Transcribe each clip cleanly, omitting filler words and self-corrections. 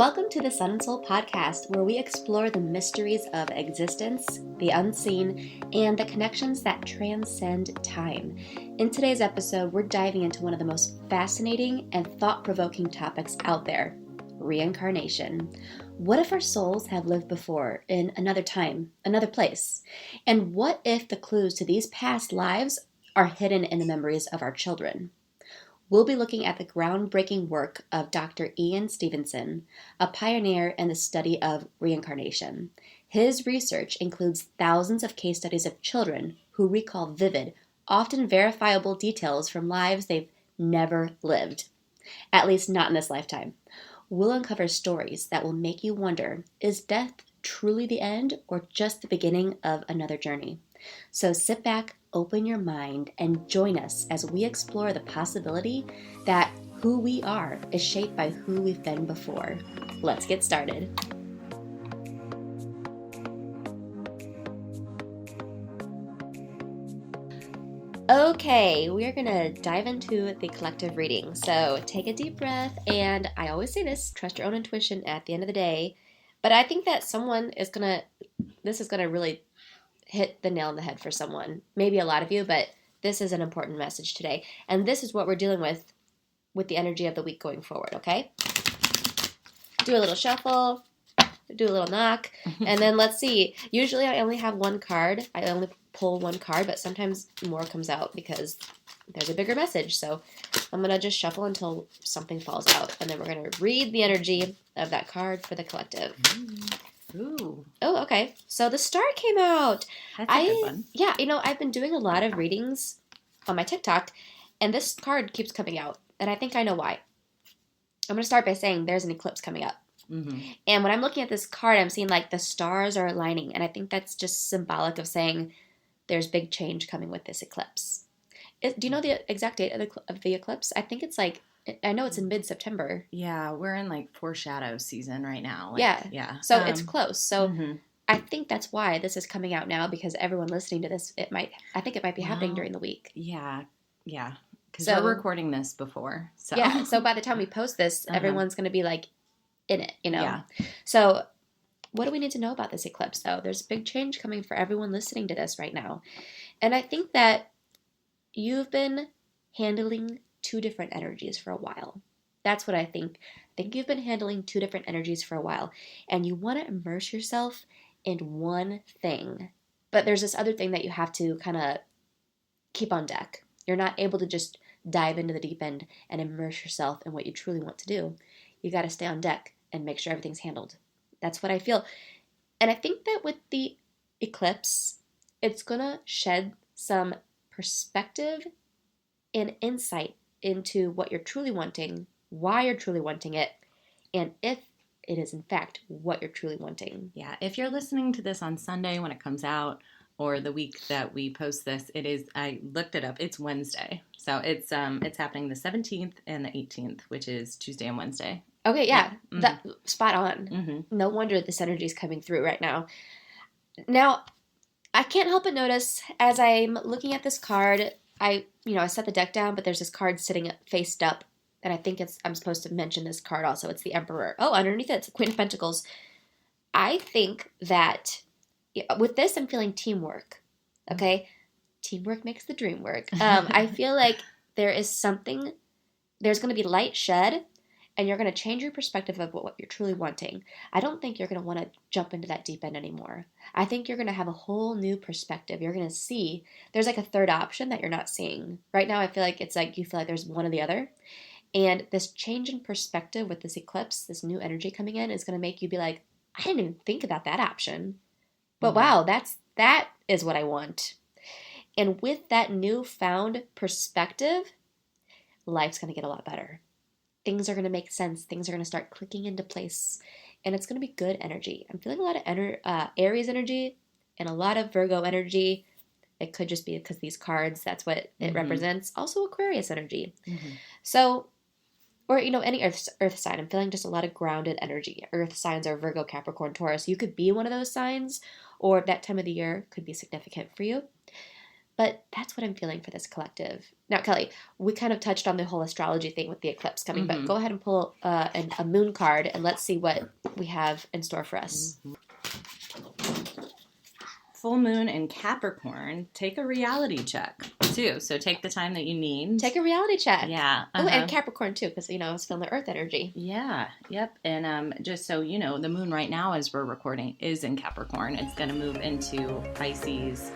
Welcome to the Sun and Soul podcast, where we explore the mysteries of existence, the unseen, and the connections that transcend time. In today's episode, we're diving into one of the most fascinating and thought-provoking topics out there, reincarnation. What if our souls have lived before in another time, another place? And what if the clues to these past lives are hidden in the memories of our children? We'll be looking at the groundbreaking work of Dr. Ian Stevenson, a pioneer in the study of reincarnation. His research includes thousands of case studies of children who recall vivid, often verifiable details from lives they've never lived, at least not in this lifetime. We'll uncover stories that will make you wonder, is death truly the end or just the beginning of another journey? So sit back, open your mind, and join us as we explore the possibility that who we are is shaped by who we've been before. Let's get started. Okay, we're going to dive into the collective reading. So take a deep breath, and I always say this, trust your own intuition at the end of the day. But I think that this is going to really hit the nail on the head for someone. Maybe a lot of you, but this is an important message today. And this is what we're dealing with the energy of the week going forward, okay? Do a little shuffle, do a little knock, and then let's see. Usually I only have one card. I only pull one card, but sometimes more comes out because there's a bigger message. So I'm going to just shuffle until something falls out, and then we're going to read the energy of that card for the collective. Ooh. Oh, okay. So the star came out. That's a good one. Yeah, I've been doing a lot of readings on my TikTok, and this card keeps coming out, and I think I know why. I'm going to start by saying there's an eclipse coming up. Mm-hmm. And when I'm looking at this card, I'm seeing like the stars are aligning, and I think that's just symbolic of saying there's big change coming with this eclipse. Do you know the exact date of the eclipse? I think it's I know it's in mid-September. Yeah, we're in like foreshadow season right now. Yeah. So it's close. So mm-hmm. I think that's why this is coming out now, because everyone listening to this, I think it might be happening during the week. Yeah. Because we're recording this before. So. Yeah. So by the time we post this, everyone's going to be like in it, Yeah. So what do we need to know about this eclipse, though? There's a big change coming for everyone listening to this right now. And I think that you've been handling two different energies for a while. That's what I think. I think you've been handling two different energies for a while, and you want to immerse yourself in one thing. But there's this other thing that you have to kind of keep on deck. You're not able to just dive into the deep end and immerse yourself in what you truly want to do. You got to stay on deck and make sure everything's handled. That's what I feel. And I think that with the eclipse, it's going to shed some perspective and insight into what you're truly wanting, why you're truly wanting it, and if it is in fact what you're truly wanting. Yeah, if you're listening to this on Sunday when it comes out, or the week that we post this, I looked it up, it's Wednesday. So it's happening the 17th and the 18th, which is Tuesday and Wednesday. Okay, yeah. Mm-hmm. That, spot on. Mm-hmm. No wonder this energy is coming through right now. Now, I can't help but notice as I'm looking at this card, I set the deck down, but there's this card sitting faced up, and I think I'm supposed to mention this card also. It's the Emperor. Oh, underneath it's the Queen of Pentacles. I think that with this, I'm feeling teamwork. Okay? Teamwork makes the dream work. I feel like there's going to be light shed, and you're going to change your perspective of what you're truly wanting. I don't think you're going to want to jump into that deep end anymore. I think you're going to have a whole new perspective. You're going to see there's like a third option that you're not seeing. Right now, I feel like it's like you feel like there's one or the other. And this change in perspective with this eclipse, this new energy coming in, is going to make you be like, I didn't even think about that option. But wow, that is what I want. And with that newfound perspective, life's going to get a lot better. Things are going to make sense. Things are going to start clicking into place. And it's going to be good energy. I'm feeling a lot of Aries energy and a lot of Virgo energy. It could just be because these cards, that's what it represents. Also Aquarius energy. Mm-hmm. So, or, any earth sign. I'm feeling just a lot of grounded energy. Earth signs are Virgo, Capricorn, Taurus. You could be one of those signs, or that time of the year could be significant for you. But that's what I'm feeling for this collective. Now, Kelly, we kind of touched on the whole astrology thing with the eclipse coming, but go ahead and pull a moon card and let's see what we have in store for us. Full moon in Capricorn, take a reality check too. So take the time that you need. Take a reality check. Yeah. Oh, and Capricorn too, because, I was feeling the earth energy. Yeah. Yep. And just so you know, the moon right now as we're recording is in Capricorn. It's going to move into Pisces.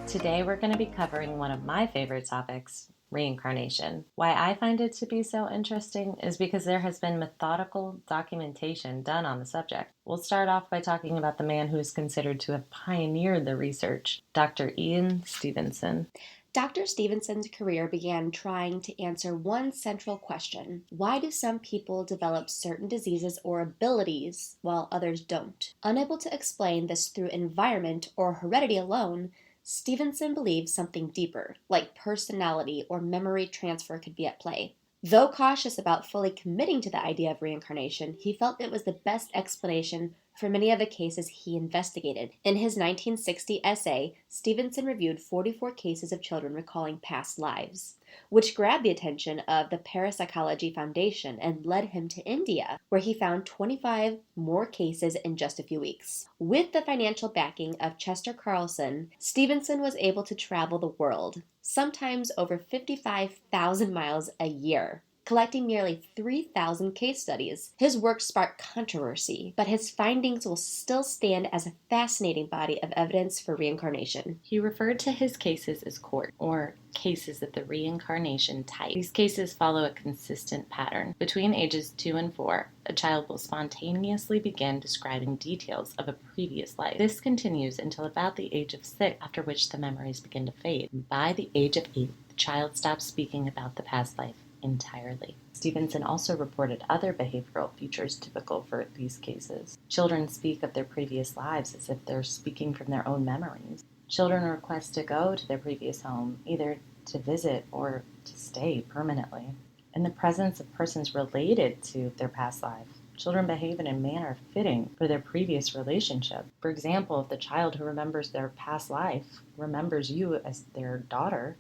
Today we're going to be covering one of my favorite topics, reincarnation. Why I find it to be so interesting is because there has been methodical documentation done on the subject. We'll start off by talking about the man who is considered to have pioneered the research, Dr. Ian Stevenson. Dr. Stevenson's career began trying to answer one central question. Why do some people develop certain diseases or abilities while others don't? Unable to explain this through environment or heredity alone, Stevenson believed something deeper, like personality or memory transfer, could be at play. Though cautious about fully committing to the idea of reincarnation, he felt it was the best explanation for many of the cases he investigated. In his 1960 essay, Stevenson reviewed 44 cases of children recalling past lives, which grabbed the attention of the Parapsychology Foundation and led him to India, where he found 25 more cases in just a few weeks. With the financial backing of Chester Carlson, Stevenson was able to travel the world, sometimes over 55,000 miles a year, collecting nearly 3,000 case studies. His work sparked controversy, but his findings will still stand as a fascinating body of evidence for reincarnation. He referred to his cases as court, or cases of the reincarnation type. These cases follow a consistent pattern. Between ages 2 and 4, a child will spontaneously begin describing details of a previous life. This continues until about the age of 6, after which the memories begin to fade. By the age of 8, the child stops speaking about the past life entirely. Stevenson also reported other behavioral features typical for these cases. Children speak of their previous lives as if they're speaking from their own memories. Children request to go to their previous home, either to visit or to stay permanently. In the presence of persons related to their past life, children behave in a manner fitting for their previous relationship. For example, if the child who remembers their past life remembers you as their daughter,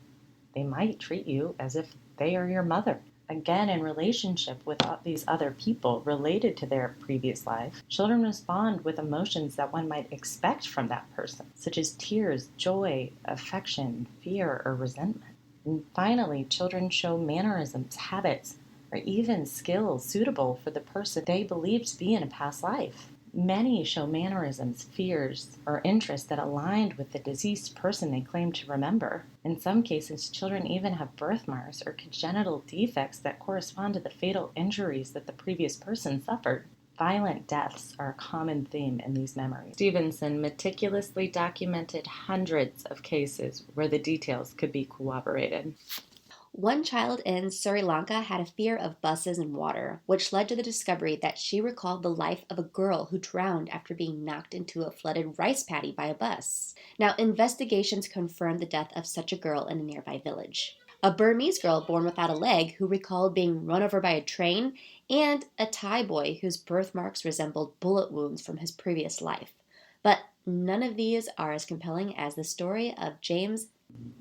they might treat you as if they are your mother. Again, in relationship with these other people related to their previous life, children respond with emotions that one might expect from that person, such as tears, joy, affection, fear, or resentment. And finally, children show mannerisms, habits, or even skills suitable for the person they believe to be in a past life. Many show mannerisms, fears, or interests that aligned with the deceased person they claim to remember. In some cases, children even have birthmarks or congenital defects that correspond to the fatal injuries that the previous person suffered. Violent deaths are a common theme in these memories. Stevenson meticulously documented hundreds of cases where the details could be corroborated. One child in Sri Lanka had a fear of buses and water, which led to the discovery that she recalled the life of a girl who drowned after being knocked into a flooded rice paddy by a bus. Now, investigations confirmed the death of such a girl in a nearby village. A Burmese girl born without a leg who recalled being run over by a train, and a Thai boy whose birthmarks resembled bullet wounds from his previous life. But none of these are as compelling as the story of James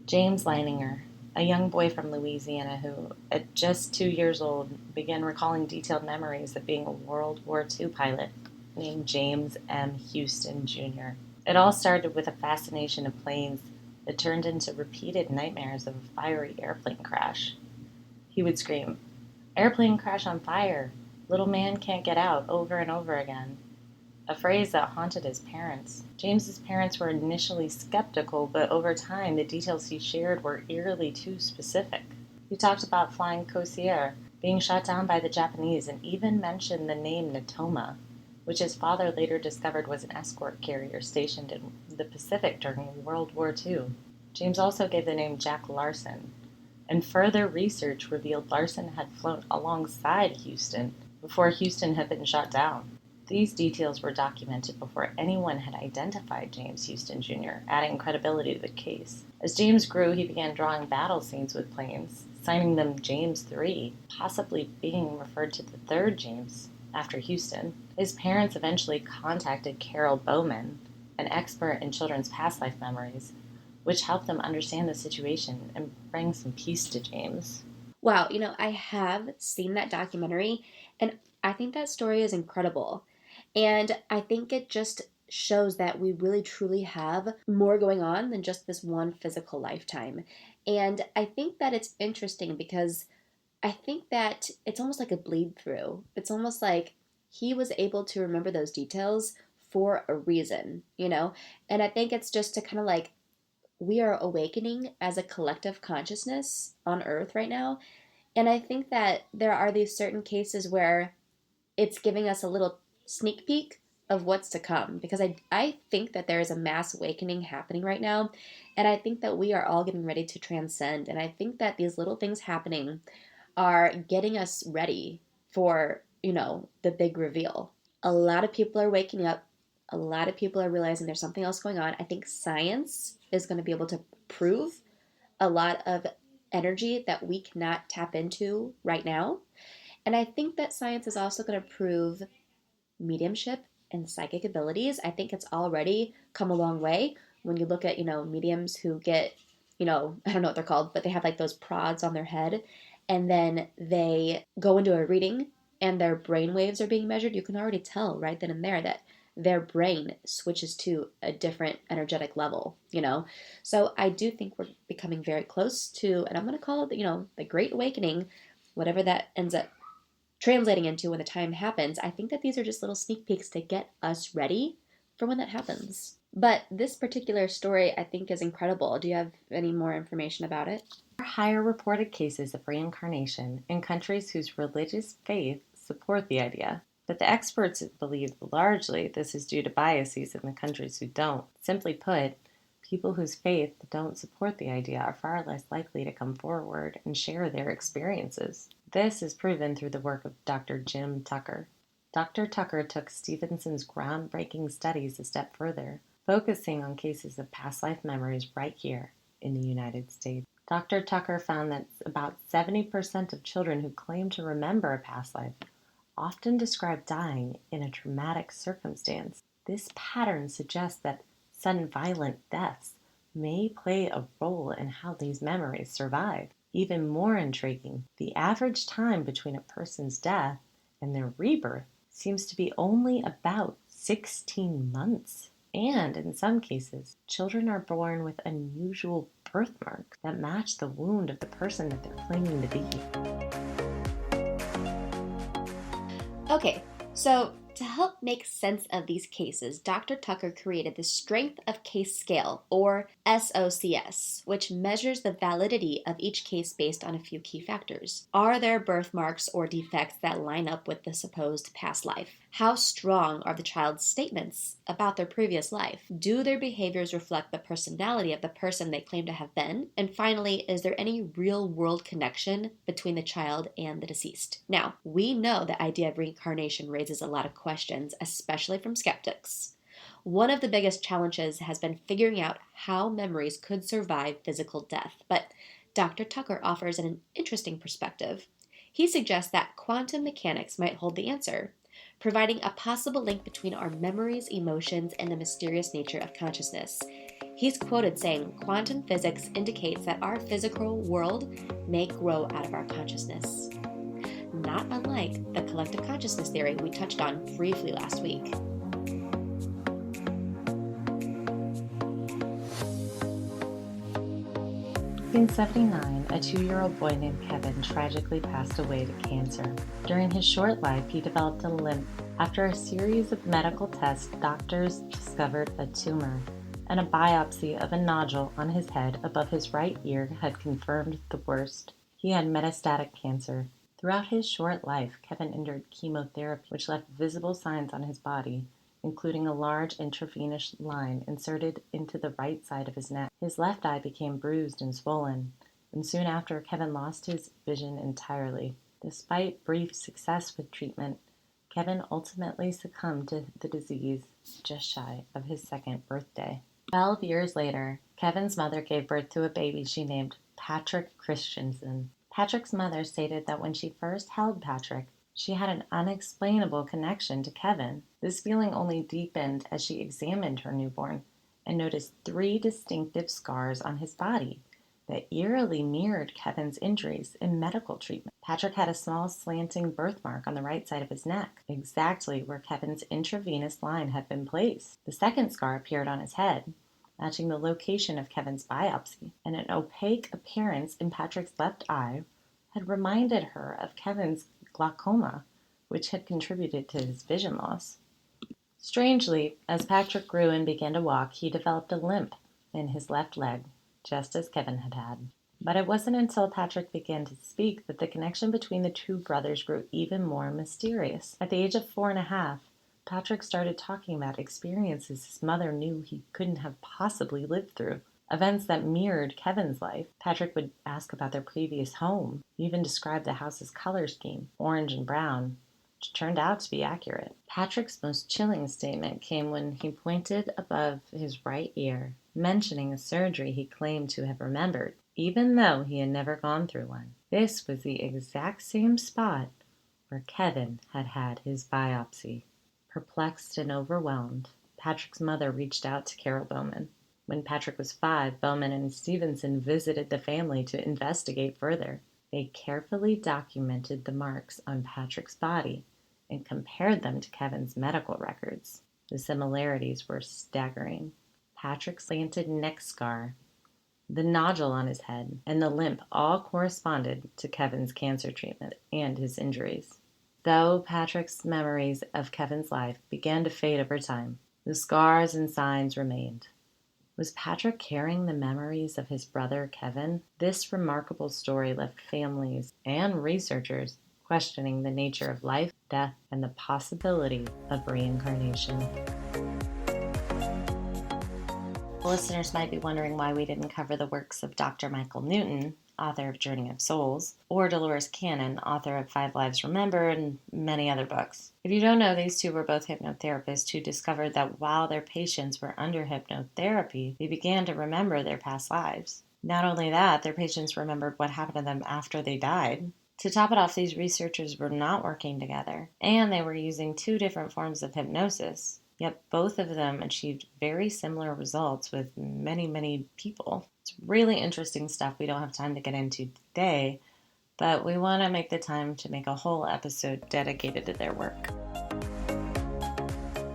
Leininger, a young boy from Louisiana who, at just 2 years old, began recalling detailed memories of being a World War II pilot named James M. Houston, Jr. It all started with a fascination of planes that turned into repeated nightmares of a fiery airplane crash. He would scream, "Airplane crash on fire! Little man can't get out," over and over again. A phrase that haunted his parents. James's parents were initially skeptical, but over time the details he shared were eerily too specific. He talked about flying Corsair, being shot down by the Japanese, and even mentioned the name Natoma, which his father later discovered was an escort carrier stationed in the Pacific during World War II. James also gave the name Jack Larson, and further research revealed Larson had flown alongside Houston before Houston had been shot down. These details were documented before anyone had identified James Houston, Jr., adding credibility to the case. As James grew, he began drawing battle scenes with planes, signing them James III, possibly being referred to the third James after Houston. His parents eventually contacted Carol Bowman, an expert in children's past life memories, which helped them understand the situation and bring some peace to James. Wow, I have seen that documentary, and I think that story is incredible. And I think it just shows that we really truly have more going on than just this one physical lifetime. And I think that it's interesting because I think that it's almost like a bleed through. It's almost like he was able to remember those details for a reason? And I think it's just to kind of like we are awakening as a collective consciousness on earth right now. And I think that there are these certain cases where it's giving us a little sneak peek of what's to come because I think that there is a mass awakening happening right now. And I think that we are all getting ready to transcend. And I think that these little things happening are getting us ready for, the big reveal. A lot of people are waking up. A lot of people are realizing there's something else going on. I think science is going to be able to prove a lot of energy that we cannot tap into right now. And I think that science is also going to prove mediumship and psychic abilities. I think it's already come a long way when you look at, mediums who get, I don't know what they're called, but they have like those prods on their head and then they go into a reading and their brain waves are being measured. You can already tell right then and there that their brain switches to a different energetic level. So I do think we're becoming very close to, and I'm going to call it, the Great Awakening, whatever that ends up translating into when the time happens. I think that these are just little sneak peeks to get us ready for when that happens. But this particular story I think is incredible. Do you have any more information about it? There are higher reported cases of reincarnation in countries whose religious faith support the idea. But the experts believe largely this is due to biases in the countries who don't. Simply put, people whose faith don't support the idea are far less likely to come forward and share their experiences. This is proven through the work of Dr. Jim Tucker. Dr. Tucker took Stevenson's groundbreaking studies a step further, focusing on cases of past life memories right here in the United States. Dr. Tucker found that about 70% of children who claim to remember a past life often describe dying in a traumatic circumstance. This pattern suggests that sudden violent deaths may play a role in how these memories survive. Even more intriguing, the average time between a person's death and their rebirth seems to be only about 16 months. And in some cases, children are born with unusual birthmarks that match the wound of the person that they're claiming to be. Okay, so to help make sense of these cases, Dr. Tucker created the Strength of Case Scale, or SOCS, which measures the validity of each case based on a few key factors. Are there birthmarks or defects that line up with the supposed past life? How strong are the child's statements about their previous life? Do their behaviors reflect the personality of the person they claim to have been? And finally, is there any real-world connection between the child and the deceased? Now, we know the idea of reincarnation raises a lot of questions, especially from skeptics. One of the biggest challenges has been figuring out how memories could survive physical death, but Dr. Tucker offers an interesting perspective. He suggests that quantum mechanics might hold the answer, providing a possible link between our memories, emotions, and the mysterious nature of consciousness. He's quoted saying, "Quantum physics indicates that our physical world may grow out of our consciousness." Not unlike the collective consciousness theory we touched on briefly last week. In 1979, a 2-year-old boy named Kevin tragically passed away to cancer. During his short life, he developed a limp. After a series of medical tests, doctors discovered a tumor, and a biopsy of a nodule on his head above his right ear had confirmed the worst. He had metastatic cancer. Throughout his short life, Kevin endured chemotherapy, which left visible signs on his body, including a large intravenous line inserted into the right side of his neck. His left eye became bruised and swollen, and soon after, Kevin lost his vision entirely. Despite brief success with treatment, Kevin ultimately succumbed to the disease just shy of his 2nd birthday. 12 years later, Kevin's mother gave birth to a baby she named Patrick Christensen. Patrick's mother stated that when she first held Patrick, She had an unexplainable connection to Kevin. This feeling only deepened as she examined her newborn and noticed 3 distinctive scars on his body that eerily mirrored Kevin's injuries in medical treatment. Patrick had a small slanting birthmark on the right side of his neck, exactly where Kevin's intravenous line had been placed. The second scar appeared on his head, matching the location of Kevin's biopsy, and an opaque appearance in Patrick's left eye had reminded her of Kevin's glaucoma, which had contributed to his vision loss. Strangely, as Patrick grew and began to walk, he developed a limp in his left leg, just as Kevin had had. But it wasn't until Patrick began to speak that the connection between the two brothers grew even more mysterious. At the age of 4.5, Patrick started talking about experiences his mother knew he couldn't have possibly lived through. Events that mirrored Kevin's life. Patrick would ask about their previous home. He even described the house's color scheme, orange and brown, which turned out to be accurate. Patrick's most chilling statement came when he pointed above his right ear, mentioning a surgery he claimed to have remembered, even though he had never gone through one. This was the exact same spot where Kevin had had his biopsy. Perplexed and overwhelmed, Patrick's mother reached out to Carol Bowman. When Patrick was 5, Bowman and Stevenson visited the family to investigate further. They carefully documented the marks on Patrick's body and compared them to Kevin's medical records. The similarities were staggering. Patrick's slanted neck scar, the nodule on his head, and the limp all corresponded to Kevin's cancer treatment and his injuries. Though Patrick's memories of Kevin's life began to fade over time, the scars and signs remained. Was Patrick carrying the memories of his brother Kevin? This remarkable story left families and researchers questioning the nature of life, death, and the possibility of reincarnation. Listeners might be wondering why we didn't cover the works of Dr. Michael Newton, author of Journey of Souls, or Dolores Cannon, author of 5 Lives Remembered and many other books. If you don't know, these two were both hypnotherapists who discovered that while their patients were under hypnotherapy, they began to remember their past lives. Not only that, their patients remembered what happened to them after they died. To top it off, these researchers were not working together, and they were using 2 different forms of hypnosis. Yet both of them achieved very similar results with many, many people. It's really interesting stuff we don't have time to get into today, but we want to make the time to make a whole episode dedicated to their work.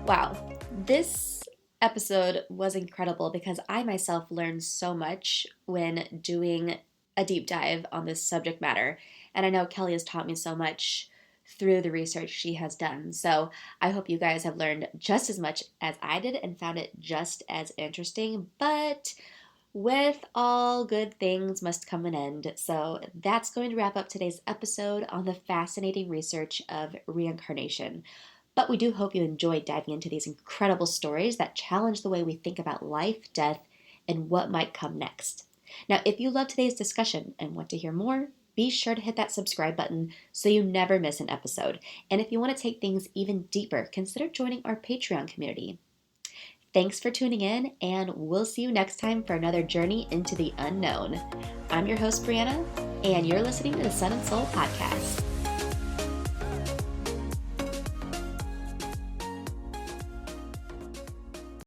Wow, this episode was incredible because I myself learned so much when doing a deep dive on this subject matter. And I know Kelly has taught me so much through the research she has done. So I hope you guys have learned just as much as I did and found it just as interesting. But with all good things must come an end. So that's going to wrap up today's episode on the fascinating research of reincarnation. But we do hope you enjoyed diving into these incredible stories that challenge the way we think about life, death, and what might come next. Now, if you love today's discussion and want to hear more, be sure to hit that subscribe button so you never miss an episode. And if you want to take things even deeper, consider joining our Patreon community. Thanks for tuning in, and we'll see you next time for another journey into the unknown. I'm your host, Brianna, and you're listening to the Sun and Soul Podcast.